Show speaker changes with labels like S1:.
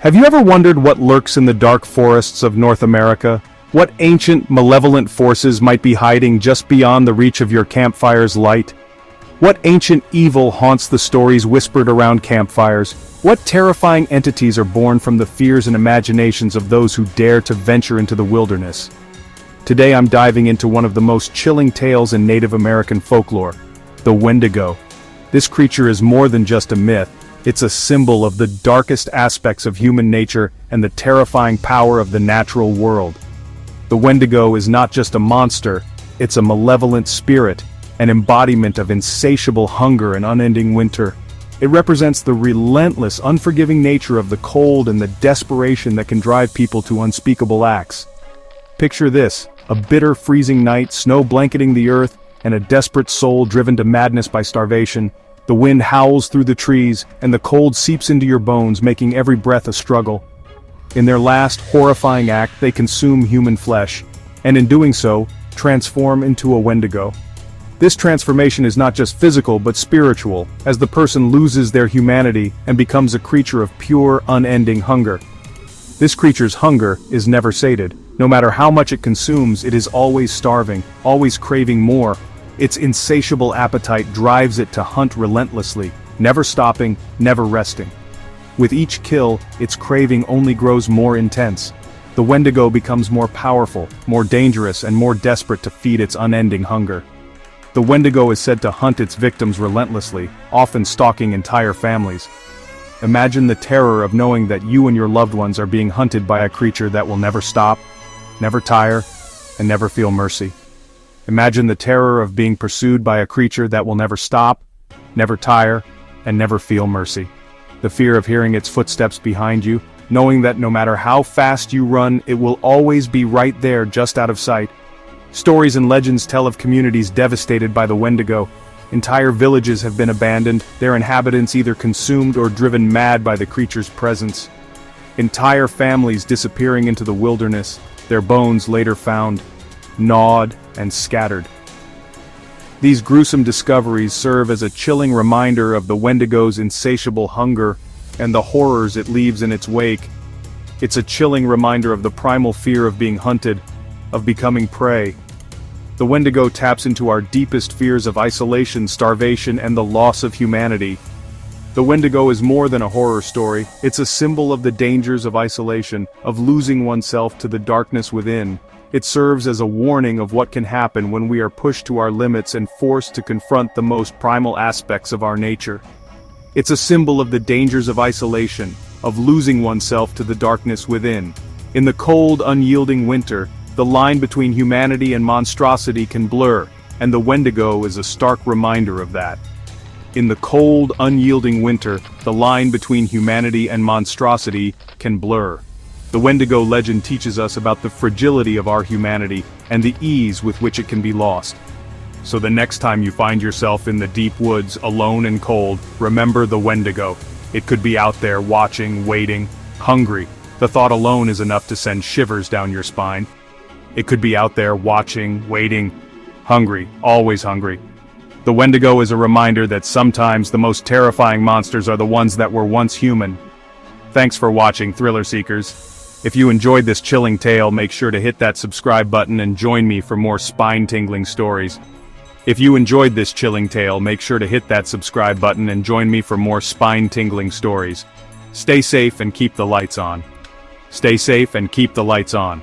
S1: Have you ever wondered what lurks in the dark forests of North America? What ancient, malevolent forces might be hiding just beyond the reach of your campfire's light? What ancient evil haunts the stories whispered around campfires? What terrifying entities are born from the fears and imaginations of those who dare to venture into the wilderness? Today I'm diving into one of the most chilling tales in Native American folklore, the Wendigo. This creature is more than just a myth. It's a symbol of the darkest aspects of human nature and the terrifying power of the natural world. The Wendigo is not just a monster, it's a malevolent spirit, an embodiment of insatiable hunger and unending winter. It represents the relentless, unforgiving nature of the cold and the desperation that can drive people to unspeakable acts. Picture this, a bitter, freezing night, snow blanketing the earth, and a desperate soul driven to madness by starvation. The wind howls through the trees, and the cold seeps into your bones, making every breath a struggle. In their last, horrifying act, they consume human flesh, and in doing so, transform into a Wendigo. This transformation is not just physical but spiritual, as the person loses their humanity and becomes a creature of pure, unending hunger. This creature's hunger is never sated. No matter how much it consumes, it is always starving, always craving more. Its insatiable appetite drives it to hunt relentlessly, never stopping, never resting. With each kill, its craving only grows more intense. The Wendigo becomes more powerful, more dangerous, and more desperate to feed its unending hunger. The Wendigo is said to hunt its victims relentlessly, often stalking entire families. Imagine the terror of knowing that you and your loved ones are being hunted by a creature that will never stop, never tire, and never feel mercy. Imagine the terror of being pursued by a creature that will never stop, never tire, and never feel mercy. The fear of hearing its footsteps behind you, knowing that no matter how fast you run, it will always be right there, just out of sight. Stories and legends tell of communities devastated by the Wendigo. Entire villages have been abandoned, their inhabitants either consumed or driven mad by the creature's presence. Entire families disappearing into the wilderness, their bones later found, gnawed, and scattered. These gruesome discoveries serve as a chilling reminder of the Wendigo's insatiable hunger and the horrors it leaves in its wake. It's a chilling reminder of the primal fear of being hunted, of becoming prey. The Wendigo taps into our deepest fears of isolation, starvation, and the loss of humanity. The Wendigo is more than a horror story. It's a symbol of the dangers of isolation, of losing oneself to the darkness within. It serves as a warning of what can happen when we are pushed to our limits and forced to confront the most primal aspects of our nature. It's a symbol of the dangers of isolation, of losing oneself to the darkness within. In the cold, unyielding winter, the line between humanity and monstrosity can blur, and the Wendigo is a stark reminder of that. In the cold, unyielding winter, the line between humanity and monstrosity can blur. The Wendigo legend teaches us about the fragility of our humanity and the ease with which it can be lost. So the next time you find yourself in the deep woods, alone and cold, remember the Wendigo. It could be out there watching, waiting, hungry. The thought alone is enough to send shivers down your spine. It could be out there watching, waiting, hungry, always hungry. The Wendigo is a reminder that sometimes the most terrifying monsters are the ones that were once human. Thanks for watching, Thriller Seekers. If you enjoyed this chilling tale, make sure to hit that subscribe button and join me for more spine-tingling stories. If you enjoyed this chilling tale, make sure to hit that subscribe button and join me for more spine-tingling stories. Stay safe and keep the lights on. Stay safe and keep the lights on.